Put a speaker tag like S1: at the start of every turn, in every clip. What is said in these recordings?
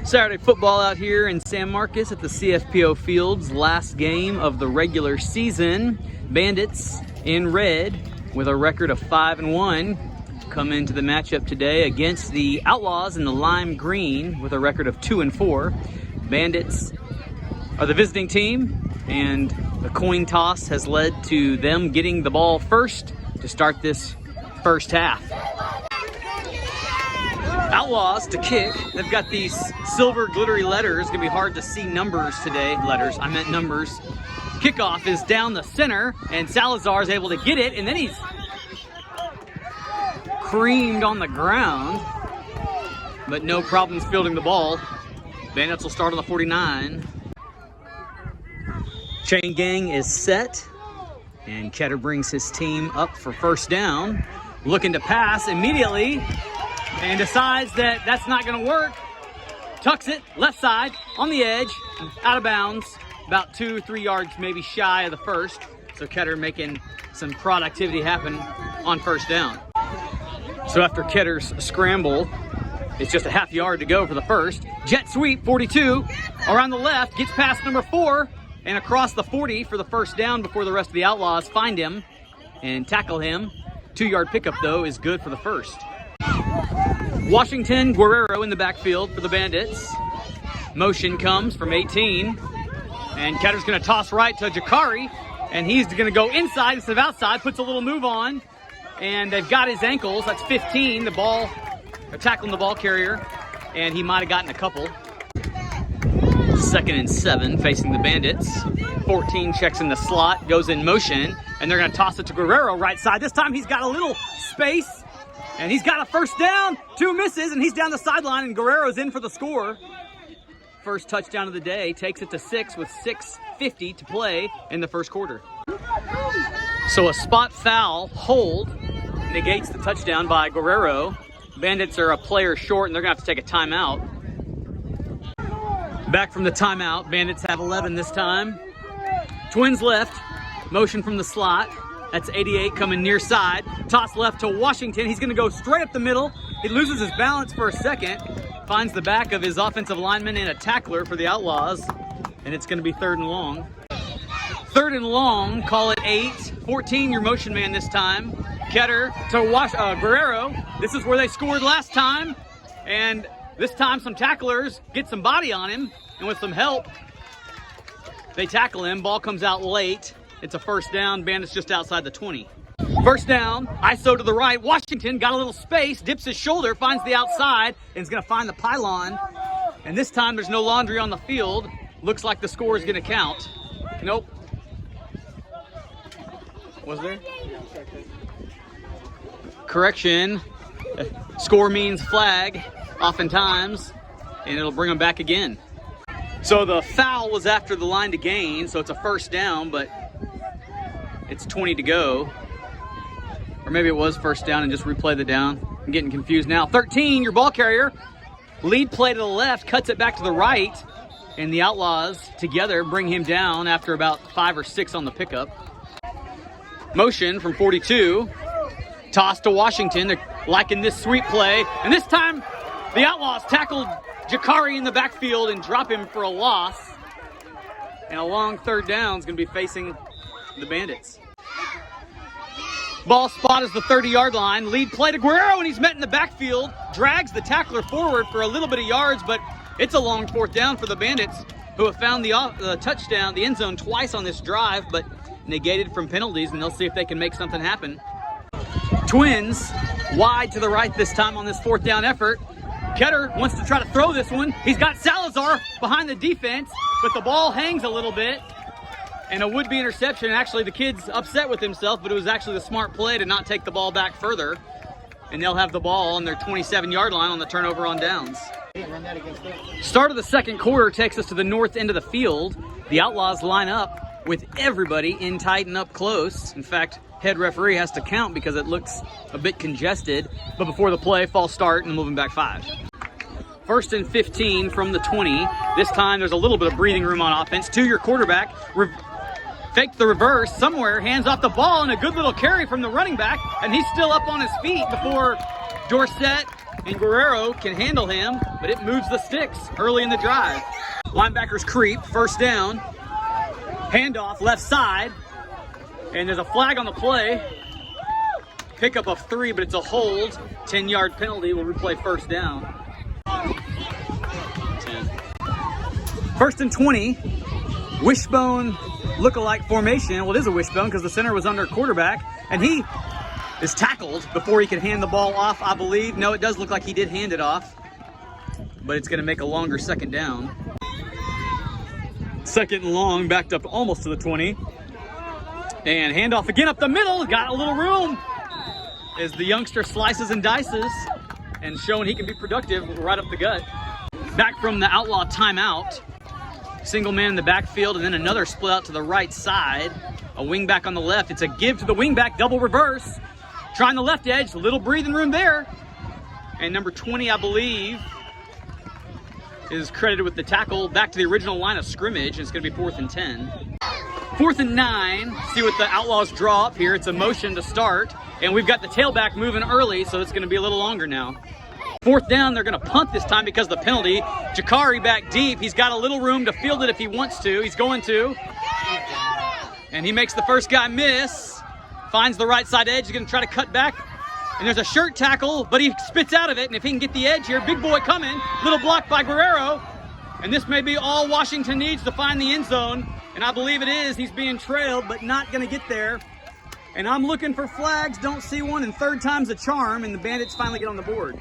S1: Saturday football out here in San Marcos at the CFPO Fields. Last game of the regular season. Bandits in red with a record of 5-1 come into the matchup today against the Outlaws in the lime green with a record of 2-4. Bandits are the visiting team, and the coin toss has led to them getting the ball first to start this first half. Outlaws to kick. They've got these silver glittery letters. Gonna be hard to see numbers today. Letters, I meant numbers. Kickoff is down the center, and Salazar is able to get it, and then he's creamed on the ground, but no problems fielding the ball. Bandits will start on the 49. Chain gang is set, and Ketter brings his team up for first down, looking to pass immediately, and decides that that's not going to work. Tucks it left side on the edge, out of bounds, about 2-3 yards maybe shy of the first. So Ketter making some productivity happen on first down. So after Ketter's scramble, it's just a half yard to go for the first. Jet sweep, 42, around the left, gets past number 4, and across the 40 for the first down before the rest of the Outlaws find him and tackle him. 2-yard pickup, though, is good for the first. Washington Guerrero in the backfield for the Bandits. Motion comes from 18, and Ketter's going to toss right to Jakari, and he's going to go inside instead of outside, puts a little move on, and they've got his ankles. That's 15, the ball, tackling the ball carrier, and he might have gotten a couple. 2nd and 7 facing the Bandits. 14 checks in the slot, goes in motion, and they're going to toss it to Guerrero right side. This time he's got a little space, and he's got a first down. 2 misses, and he's down the sideline, and Guerrero's in for the score. First touchdown of the day, takes it to 6 with 6:50 to play in the first quarter. So a spot foul hold negates the touchdown by Guerrero. Bandits are a player short, and they're going to have to take a timeout. Back from the timeout, Bandits have 11 this time. Twins left, motion from the slot. That's 88 coming near side. Toss left to Washington. He's going to go straight up the middle. He loses his balance for a second. Finds the back of his offensive lineman and a tackler for the Outlaws. And it's going to be 3rd and long. 3rd and long, call it 8. 14, your motion man this time. Ketter to Guerrero. This is where they scored last time. And this time some tacklers get some body on him. And with some help, they tackle him. Ball comes out late. It's a first down. Bandits just outside the 20. First down, ISO to the right. Washington got a little space, dips his shoulder, finds the outside, and is going to find the pylon. And this time there's no laundry on the field. Looks like the score is going to count. Nope. Was there? Correction. Score means flag, oftentimes, and it'll bring them back again. So the foul was after the line to gain, so it's a first down, but it's 20 to go. Or maybe it was first down and just replay the down. I'm getting confused now. 13, your ball carrier. Lead play to the left, cuts it back to the right, and the Outlaws together bring him down after about 5 or 6 on the pickup. Motion from 42. Toss to Washington. They're liking this sweep play. And this time, the Outlaws tackled Jakari in the backfield and drop him for a loss. And a long 3rd down is going to be facing the Bandits. Ball spot is the 30-yard line. Lead play to Guerrero, and he's met in the backfield. Drags the tackler forward for a little bit of yards, but it's a long 4th down for the Bandits, who have found the touchdown, the end zone twice on this drive, but negated from penalties, and they'll see if they can make something happen. Twins wide to the right this time on this 4th down effort. Ketter wants to try to throw this one. He's got Salazar behind the defense, but the ball hangs a little bit. And a would-be interception. Actually, the kid's upset with himself, but it was actually the smart play to not take the ball back further. And they'll have the ball on their 27-yard line on the turnover on downs. Start of the second quarter takes us to the north end of the field. The Outlaws line up with everybody in tight and up close. In fact, head referee has to count because it looks a bit congested. But before the play, false start and moving back 5. 1st and 15 from the 20. This time there's a little bit of breathing room on offense. To your quarterback. Faked the reverse somewhere, hands off the ball, and a good little carry from the running back, and he's still up on his feet before Dorsett and Guerrero can handle him, but it moves the sticks early in the drive. Linebackers creep, first down. Handoff left side, and there's a flag on the play. Pickup of 3, but it's a hold. 10-yard penalty will replay first down. 10. First and 20. Wishbone look-alike formation. Well, it is a wishbone because the center was under quarterback, and he is tackled before he can hand the ball off, I believe. No, it does look like he did hand it off, but it's going to make a longer second down. Second and long, backed up almost to the 20. And handoff again up the middle. Got a little room as the youngster slices and dices and showing he can be productive right up the gut. Back from the Outlaw timeout. Single man in the backfield and then another split out to the right side. A wing back on the left. It's a give to the wing back, double reverse. Trying the left edge, a little breathing room there. And number 20, I believe, is credited with the tackle back to the original line of scrimmage. It's going to be 4th and 10. 4th and 9. See what the Outlaws draw up here. It's a motion to start. And we've got the tailback moving early, so it's going to be a little longer now. 4th down, they're going to punt this time because of the penalty. Jakari back deep. He's got a little room to field it if he wants to. He's going to. And he makes the first guy miss. Finds the right side edge. He's going to try to cut back. And there's a shirt tackle, but he spits out of it. And if he can get the edge here, big boy coming. Little block by Guerrero. And this may be all Washington needs to find the end zone. And I believe it is. He's being trailed, but not going to get there. And I'm looking for flags. Don't see one. And third time's a charm. And the Bandits finally get on the board.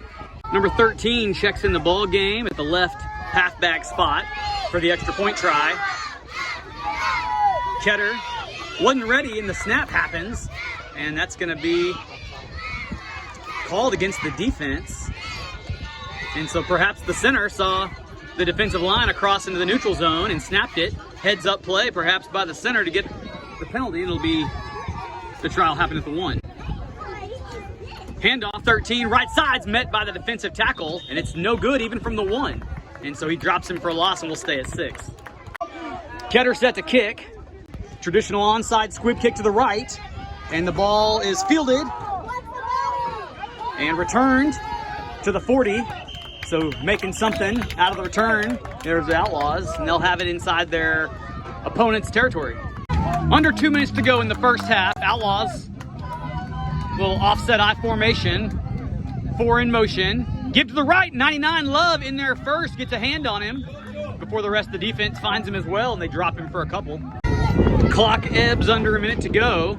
S1: Number 13 checks in the ball game at the left halfback spot for the extra point try. Ketter wasn't ready, and the snap happens. And that's going to be called against the defense. And so perhaps the center saw the defensive line across into the neutral zone and snapped it. Heads up play, perhaps by the center to get the penalty. And it'll be the trial happen at the 1. Handoff 13, right side's met by the defensive tackle, and it's no good even from the 1. And so he drops him for a loss, and we'll stay at 6. Ketter set to kick. Traditional onside squib kick to the right, and the ball is fielded and returned to the 40. So making something out of the return. There's the Outlaws, and they'll have it inside their opponent's territory. Under 2 minutes to go in the first half. Outlaws, little offset I formation. 4 in motion. Give to the right. 99 Love in there first. Gets a hand on him before the rest of the defense finds him as well, and they drop him for a couple. Clock ebbs under a minute to go.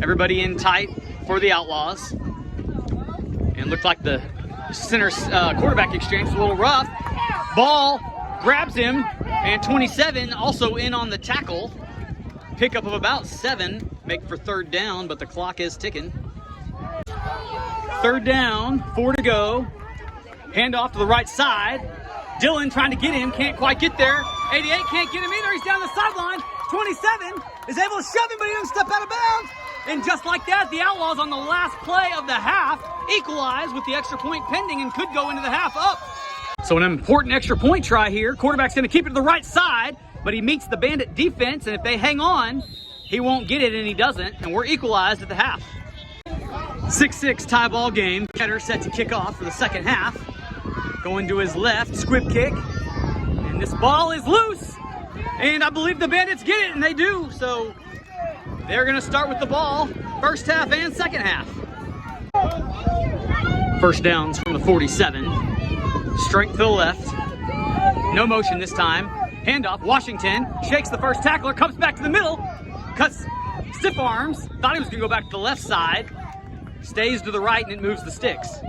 S1: Everybody in tight for the Outlaws. And looked like the center quarterback exchange was a little rough. Ball grabs him, and 27 also in on the tackle. Pickup of about 7. Make for third down, but the clock is ticking. Third down, 4 to go. Handoff to the right side. Dylan trying to get him, can't quite get there. 88 can't get him either, he's down the sideline. 27 is able to shove him, but he doesn't step out of bounds. And just like that, the Outlaws on the last play of the half equalize with the extra point pending and could go into the half up. So an important extra point try here. Quarterback's going to keep it to the right side, but he meets the Bandit defense, and if they hang on, he won't get it, and he doesn't, and we're equalized at the half. 6-6 tie ball game. Ketter set to kick off for the second half. Going to his left, squib kick, and this ball is loose, and I believe the Bandits get it, and they do, so they're going to start with the ball, first half and second half. First downs from the 47. Strength to the left. No motion this time. Handoff, Washington shakes the first tackler, comes back to the middle, cuts stiff arms, thought he was going to go back to the left side, stays to the right, and it moves the sticks.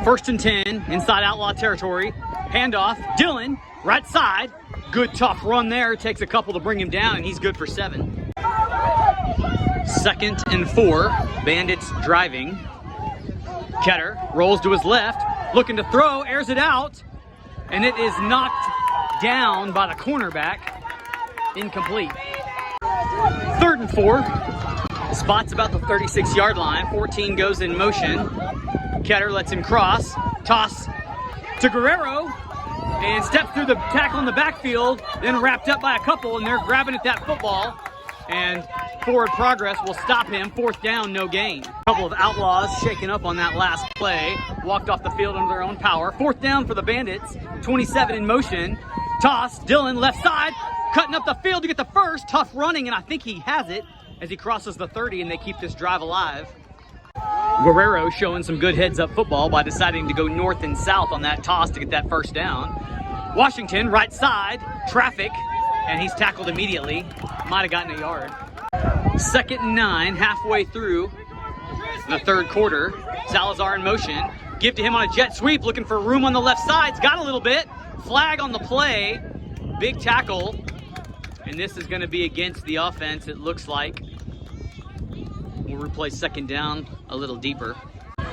S1: First and 10, inside Outlaw territory. Handoff, Dylan, right side. Good tough run there, takes a couple to bring him down, and he's good for 7. Second and 4, Bandits driving. Ketter rolls to his left, looking to throw, airs it out, and it is knocked down by the cornerback. Incomplete. Third and 4. The spot's about the 36-yard line. 14 goes in motion. Ketter lets him cross. Toss to Guerrero. And steps through the tackle in the backfield. Then wrapped up by a couple, and they're grabbing at that football. And forward progress will stop him. Fourth down, no gain. A couple of Outlaws shaking up on that last play. Walked off the field under their own power. Fourth down for the Bandits. 27 in motion. Toss, Dillon, left side. Cutting up the field to get the first. Tough running, and I think he has it as he crosses the 30, and they keep this drive alive. Guerrero showing some good heads-up football by deciding to go north and south on that toss to get that first down. Washington, right side, traffic, and he's tackled immediately. Might have gotten a yard. 2nd and 9, halfway through the third quarter. Salazar in motion. Give to him on a jet sweep, looking for room on the left side. He's got a little bit. Flag on the play. Big tackle. And this is going to be against the offense, it looks like. We'll replay 2nd down a little deeper.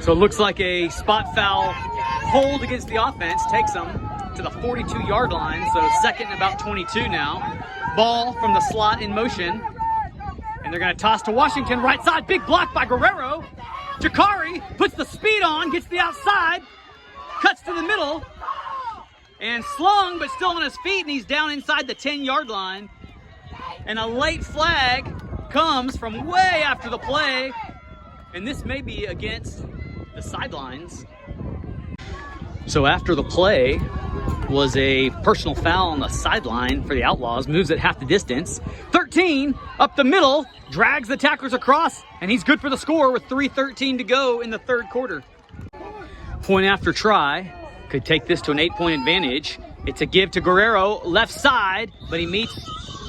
S1: So it looks like a spot foul hold against the offense takes them to the 42-yard line. So 2nd and about 22 now. Ball from the slot in motion. And they're going to toss to Washington, right side. Big block by Guerrero. Jakari puts the speed on, gets the outside, cuts to the middle, and slung, but still on his feet, and he's down inside the 10-yard line. And a late flag comes from way after the play, and this may be against the sidelines. So after the play was a personal foul on the sideline for the Outlaws, moves it half the distance. 13 up the middle, drags the tacklers across, and he's good for the score with 3:13 to go in the third quarter. Point after try could take this to an 8-point advantage. It's a give to Guerrero, left side, but he meets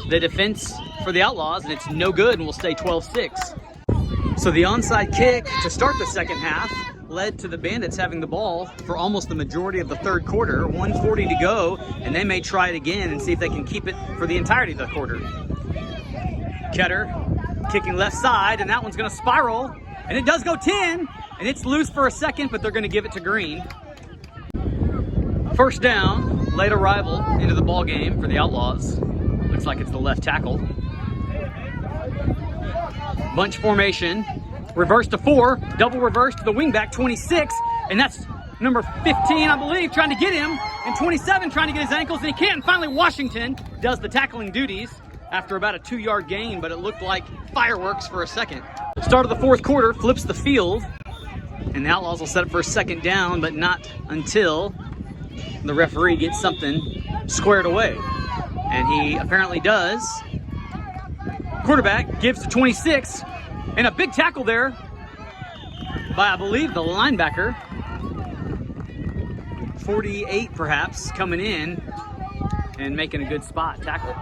S1: the defense for the Outlaws, and it's no good, and will stay 12-6. So the onside kick to start the second half led to the Bandits having the ball for almost the majority of the third quarter. 1:40 to go, and they may try it again and see if they can keep it for the entirety of the quarter. Ketter kicking left side, and that one's going to spiral, and it does go 10, and it's loose for a second, but they're going to give it to Green. First down, late arrival into the ball game for the Outlaws. Looks like it's the left tackle. Bunch formation, reverse to 4, double reverse to the wingback, 26, and that's number 15, I believe, trying to get him, and 27 trying to get his ankles, and he can't. And finally, Washington does the tackling duties after about a 2-yard gain, but it looked like fireworks for a second. Start of the fourth quarter, flips the field, and the Outlaws will set up for a second down, but not until the referee gets something squared away. And he apparently does. Quarterback gives to 26, and a big tackle there by, I believe, the linebacker. 48 perhaps, coming in and making a good spot tackle.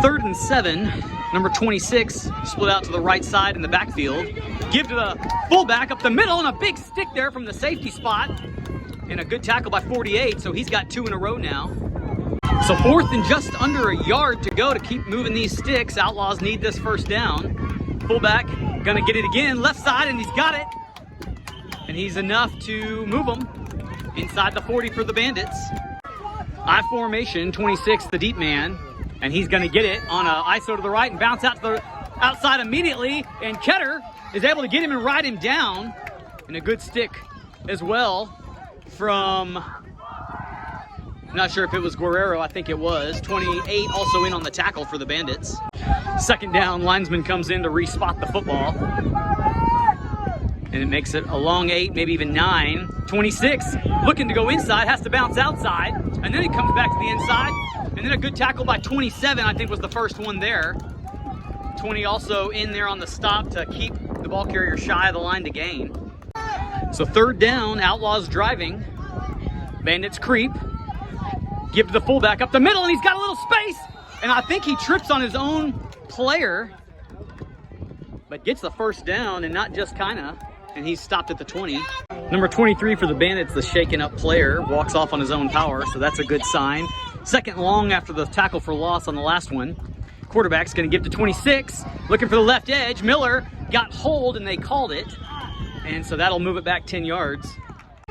S1: 3rd and 7, number 26 split out to the right side in the backfield. Give to the fullback up the middle, and a big stick there from the safety spot, and a good tackle by 48, so he's got 2 in a row now. So 4th and just under a yard to go to keep moving these sticks. Outlaws need this first down. Fullback gonna get it again, left side, and he's got it. And he's enough to move them inside the 40 for the Bandits. I formation, 26, the deep man, and he's gonna get it on a ISO to the right and bounce out to the outside immediately. And Ketter is able to get him and ride him down. And a good stick as well from, not sure if it was Guerrero, I think it was. 28 also in on the tackle for the Bandits. Second down, linesman comes in to re-spot the football. And it makes it a long 8, maybe even 9. 26, looking to go inside, has to bounce outside. And then he comes back to the inside. And then a good tackle by 27, I think was the first one there. 20 also in there on the stop to keep the ball carrier shy of the line to gain. So 3rd down, Outlaws driving. Bandits creep. Give to the fullback up the middle, and he's got a little space. And I think he trips on his own player, but gets the first down, and not just kinda. And he's stopped at the 20. Number 23 for the Bandits, the shaken up player, walks off on his own power, so that's a good sign. 2nd long after the tackle for loss on the last one. Quarterback's gonna give to 26, looking for the left edge. Miller got hold, and they called it. And so that'll move it back 10 yards.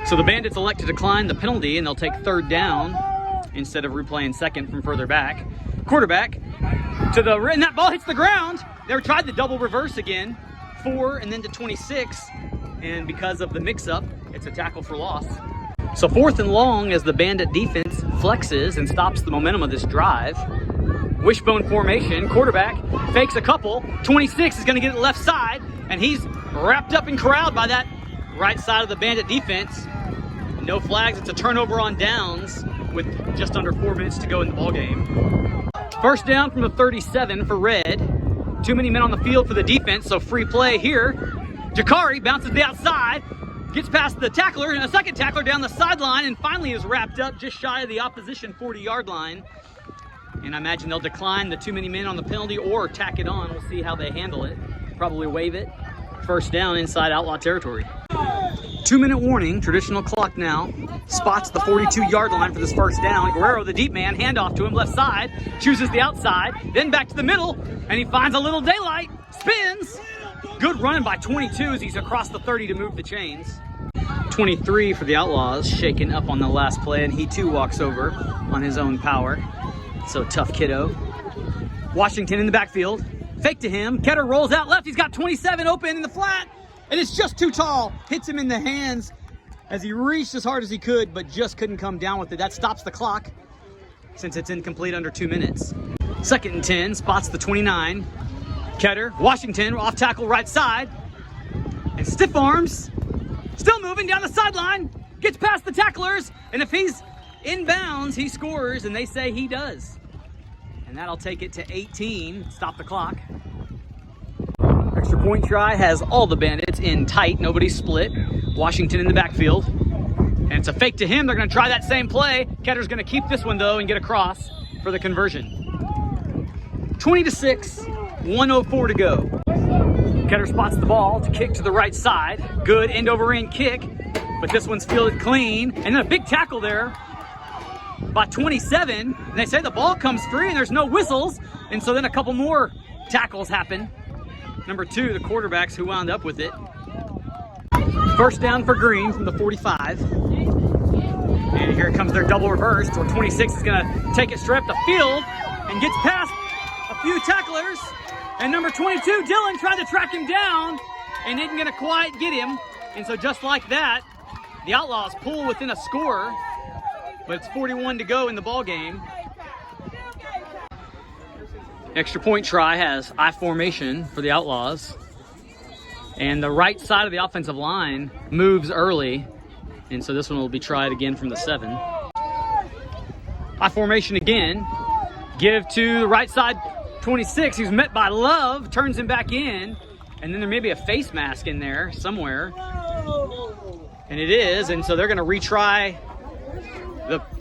S1: So the Bandits elect to decline the penalty, and they'll take 3rd down instead of replaying 2nd from further back. Quarterback to the, and that ball hits the ground. They tried the double reverse again, 4 and then to 26. And because of the mix-up, it's a tackle for loss. So 4th and long as the Bandit defense flexes and stops the momentum of this drive. Wishbone formation, quarterback fakes a couple. 26 is going to get it left side, and he's wrapped up and corralled by that right side of the Bandit defense. No flags. It's a turnover on downs with just under 4 minutes to go in the ball game. First down from the 37 for Red. Too many men on the field for the defense, so free play here. Jakari bounces the outside, gets past the tackler, and a second tackler down the sideline, and finally is wrapped up just shy of the opposition 40-yard line. And I imagine they'll decline the too many men on the penalty or tack it on. We'll see how they handle it. Probably waive it. First down inside Outlaw territory. 2-minute warning, traditional clock now. Spots the 42-yard line for this first down. Guerrero, the deep man, handoff to him, left side, chooses the outside, then back to the middle, and he finds a little daylight, spins. Good running by 22 as he's across the 30 to move the chains. 23 for the Outlaws, shaken up on the last play, and he too walks over on his own power. So tough kiddo. Washington in the backfield, fake to him, Ketter rolls out left, he's got 27 open in the flat, and it's just too tall. Hits him in the hands as he reached as hard as he could, but just couldn't come down with it. That stops the clock since it's incomplete under 2 minutes. 2nd and 10, spots the 29. Ketter, Washington, off tackle right side, and stiff arms, still moving down the sideline, gets past the tacklers, and if he's in bounds, he scores, and they say he does. And that'll take it to 18, stop the clock. Extra point try has all the Bandits in tight, nobody split. Washington in the backfield, and it's a fake to him. They're going to try that same play. Ketter's going to keep this one though and get across for the conversion. 20-6, 1:04 to go. Ketter spots the ball to kick to the right side. Good end over end kick, but this one's fielded clean, and then a big tackle there by 27. And they say the ball comes free and there's no whistles, and so then a couple more tackles happen. Number 2, the quarterbacks who wound up with it. First down for Green from the 45. And here comes their double reverse, where 26 is going to take it straight up the field and gets past a few tacklers. And number 22, Dillon, tried to track him down and isn't going to quite get him. And so just like that, the Outlaws pull within a score, but it's 41 to go in the ball game. Extra point try has I formation for the Outlaws. And the right side of the offensive line moves early. And so this one will be tried again from the 7. I formation again. Give to the right side 26. He's met by Love, turns him back in. And then there may be a face mask in there somewhere. And it is. And so they're going to retry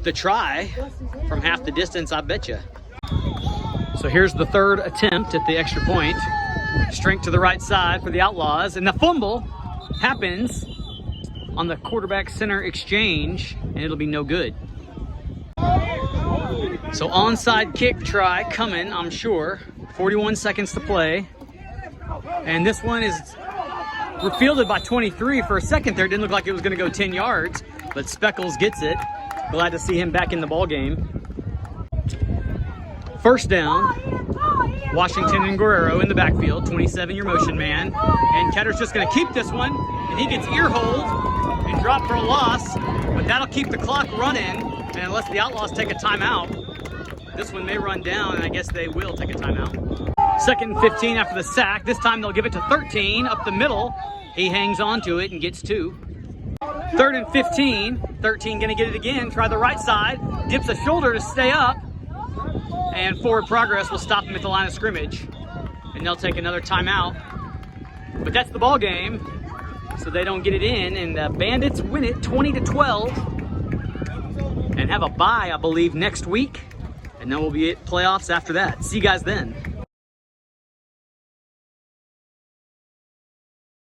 S1: the try from half the distance, I bet you. So here's the 3rd attempt at the extra point. Strength to the right side for the Outlaws, and the fumble happens on the quarterback center exchange, and it'll be no good. So onside kick try coming, I'm sure. 41 seconds to play, and this one is fielded by 23. For a second there, it didn't look like it was going to go 10 yards, but Speckles gets it. Glad to see him back in the ball game. First down. Washington and Guerrero in the backfield, 27, your motion man. And Ketter's just going to keep this one, and he gets ear hold and drop for a loss, but that'll keep the clock running, and unless the Outlaws take a timeout, this one may run down, and I guess they will take a timeout. 2nd and 15 after the sack. This time they'll give it to 13 up the middle. He hangs on to it and gets 2. 3rd and 15. 13 going to get it again. Try the right side. Dips a shoulder to stay up. And forward progress will stop them at the line of scrimmage. And they'll take another timeout. But that's the ball game. So they don't get it in. And the Bandits win it 20-12. And have a bye, I believe, next week. And then we'll be at playoffs after that. See you guys then.